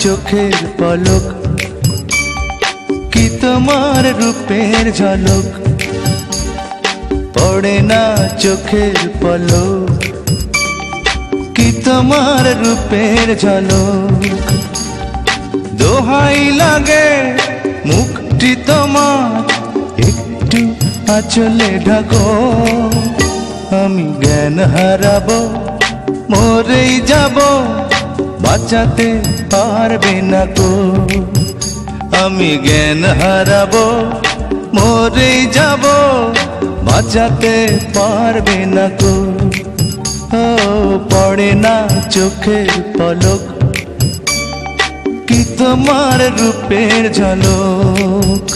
চোখের পলক কি তোমার রূপের ঝলক, পড়ে না চোখের পলক কি তোমার রূপের ঝলক। দোহাই লাগে মুখটি তোমার একটু আঁচলে ঢাকো, আমি জ্ঞান হারাবো মরেই যাব, বাঁচাতে পারবে না কো। আমি জ্ঞান হারাবো মরেই যাব, বাঁচাতে পারবে না কো। ও পড়ে না চোখের পলক কি তোমার রূপের ঝলক।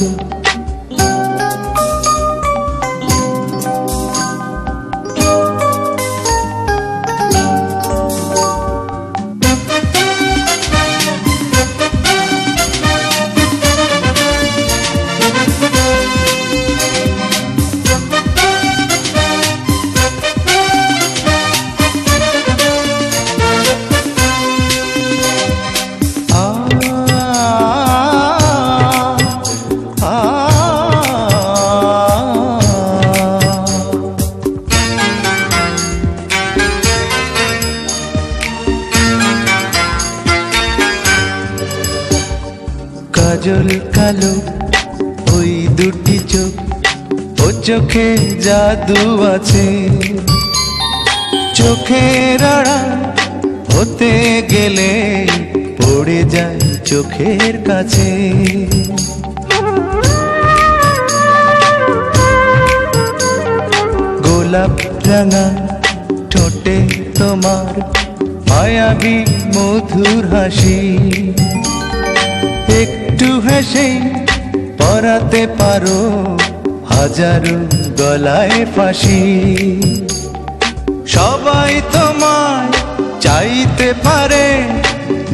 কাজল কালো ওই দুটি চোখ, ও চোখে জাদু আছে, চোখের আড়াল হতে গেলে পড়ে যায় চোখের কাছে। গোলাপ রাঙা ঠোঁটে তোমার মায়াবী মধুর হাসি, একটু হেসে পরাতে পারো হাজারো গলায় ফাঁসি। সবাই তোমায় চাইতে পারে,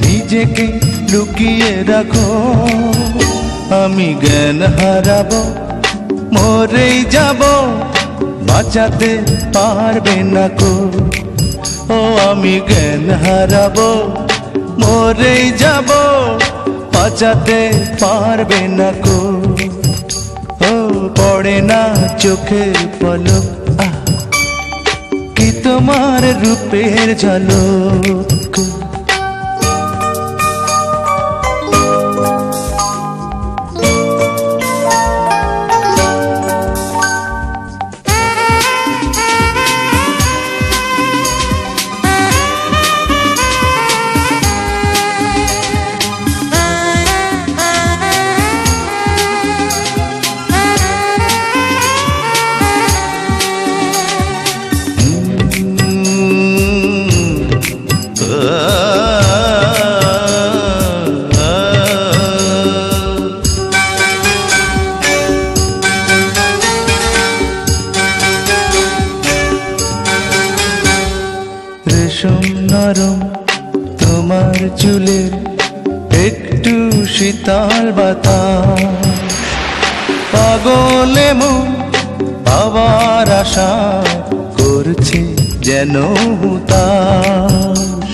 নিজেকে লুকিয়ে রাখো, আমি জ্ঞান হারাবো মরেই যাব, বাঁচাতে পারবে না কো। ও আমি জ্ঞান হারাবো মরেই যাব, বাঁচাতে পারবে না কো। ও পড়ে না চোখের পলক কি তোমার রূপের ঝলক। রেশম নরম তোমার চুলের একটু শীতল বাতাস, পাগলে মন পাওয়ার আশা করছে যেন হুতাশ।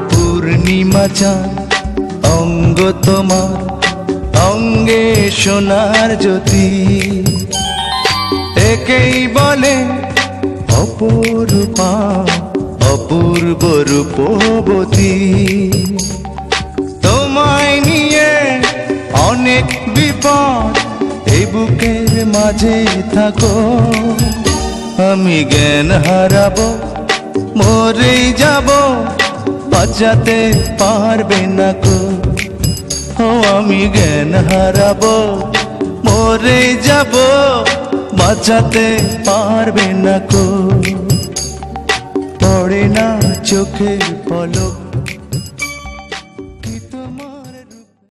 পূর্ণিমা চাঁদ অঙ্গ তোমার অঙ্গে সোনার জ্যোতি, একেই বলে অপরূপা অপূর্ব রূপবতী। তোমায় নিয়ে অনেক বিপদ এই বুকের মাঝে থাকো, আমি জ্ঞান হারাবো মরেই যাব, বাঁচাতে পারবে না কো। ও আমি জ্ঞান হারাবো, মরে যাব, বাঁচাতে পারবে না কো। পড়ে না চোখের পলক